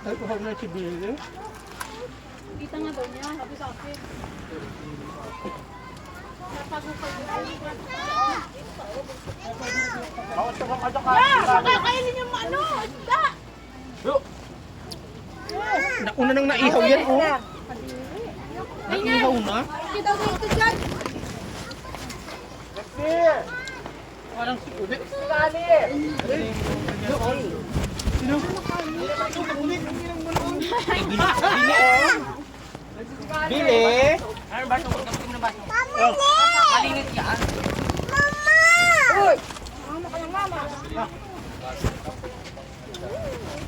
Ay, huwag na si Billy. Kita nga daw niya, sabi sa akin. Bakit ka bang kadaka? Makakainin yung ano, isda! Nauna nang naihaw yan, oh. Naihaw na? Kita ko ito dyan! Parang si Uli. Sino? Bili! Ano ba ito? Malinis yan. Uy! Mama ka ng mama!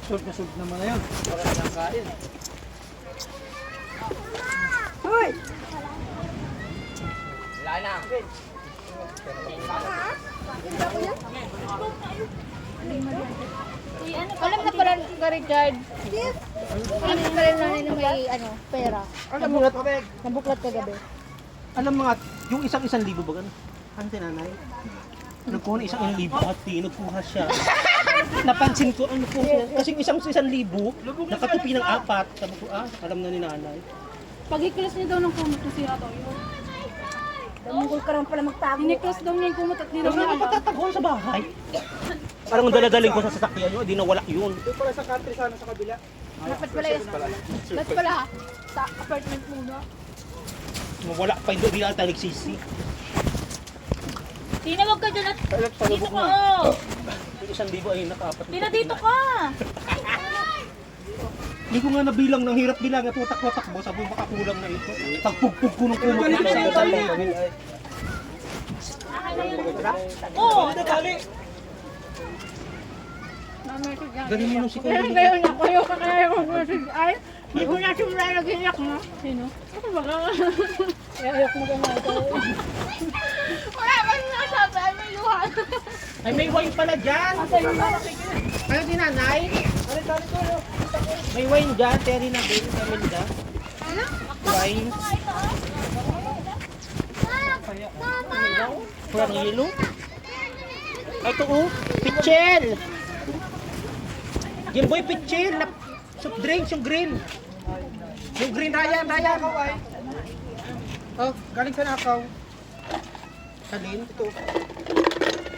Sud na sud naman na yun. Wala na lang kain. Uy! Wala na. Alam na pala ka, Richard. Alam na pala na may pera. Alam mo nga, Nabuklat ka gabi. alam mga, yung isang libo ba gano'n? Ano tinanay? Nagkuha na isang libo at nagkuha siya. Napansin ko, ano po, kasi isang libo, nakatupi ng 4. Sabi ko, alam na ni nanay. Pag-iklas niya daw ng kumot na siya daw yun. Damungkol ka lang pala magtago. Iniklas daw niya yung kumot at di daw Huwag niya na alam. patataguan sa bahay. Parang daladaling ko sa sasakyan nyo, di nawala yun. Doon pala sa country sana sa kabila. Dapat pala yun. Dapat pala sa apartment muna. Mawala pa, hindi ata nagsisi. Tinawag ka dyan at dito ka. Yung 1,000 ay naka-4. Tina, dito ka. Hindi ko nga nabilang, ng hirap bilang at watak-watak mo, sabi baka kulang na ito. Pagpugpug ko ng kumot ito sa 1,000. Oo. Galing mo nung si Kaya Kuya. ngayon ako yung kakaya mo message ay hindi ko na simula nag-iyak mo. Sino? Ako ba ka? Iyak mo ka nga ito. Wala ba yung nasabi? Ay may luha. Ay, may wine pala dyan! Ano din nanay? May wine dyan, Terry na din, Camelda. Wine. Kurang yelo. Ito oh, pichel! Jimboy pichel! Soft drinks, yung green. Yung green, Ryan. Oh, galing sa Nakaw. Salin, ito.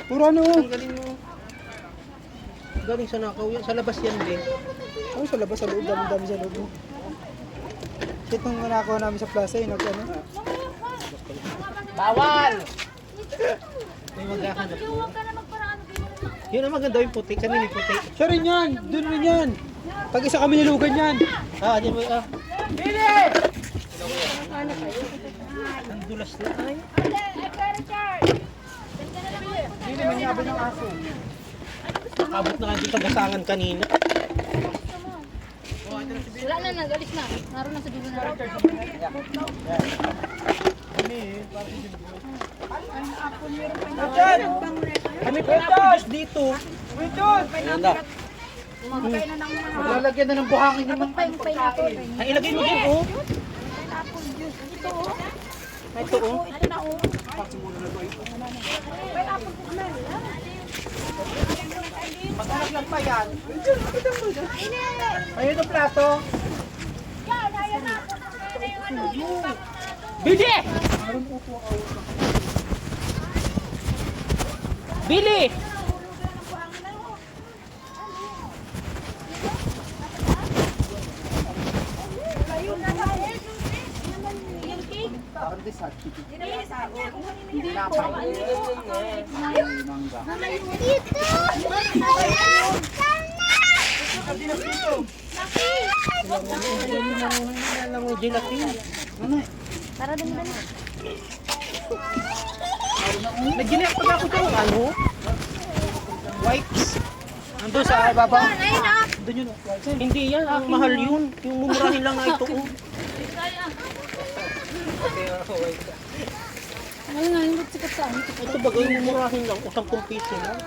Puro ano? Tanggalin mo. Galing sa nakaw yan, sa labas yan din. Ano sa labas, sa loob, dami sa loob. Shit, nung nakaw namin sa plaza, ano? Bawal! May maghahanap mo. Yun ang maganda yung puti, kanina yung puti. Siya rin yan! Doon rin yan! Pag isa kami nilugan yan! Dyan mo, Ang dulas na ay. Hindi naman niya abot ng aso. Nakabot na nga yung pagasangan kanina. Wala na, nag-alis na. Naroon na sa dulo na. Kami pa na dito. Lalagyan na ng buhangin naman. Pineapple. Ay, ilagay mo din, oh. Ito, oh. Ito na, oh. Mag-anak lang pa yan. Ayun ang plato. Billy! Billy! Alam mo, gelatin. Tara, dami. Nag-ginayak pa ako ito, ano? Wipes. Ando sa baba. Doon yun. Hindi yan, ang mahal yun. Yung mumurahin lang na ito. Oh. Ngayon nga, yung sikat sa amin. Ito bagay mumurahin lang, 10 piso lang.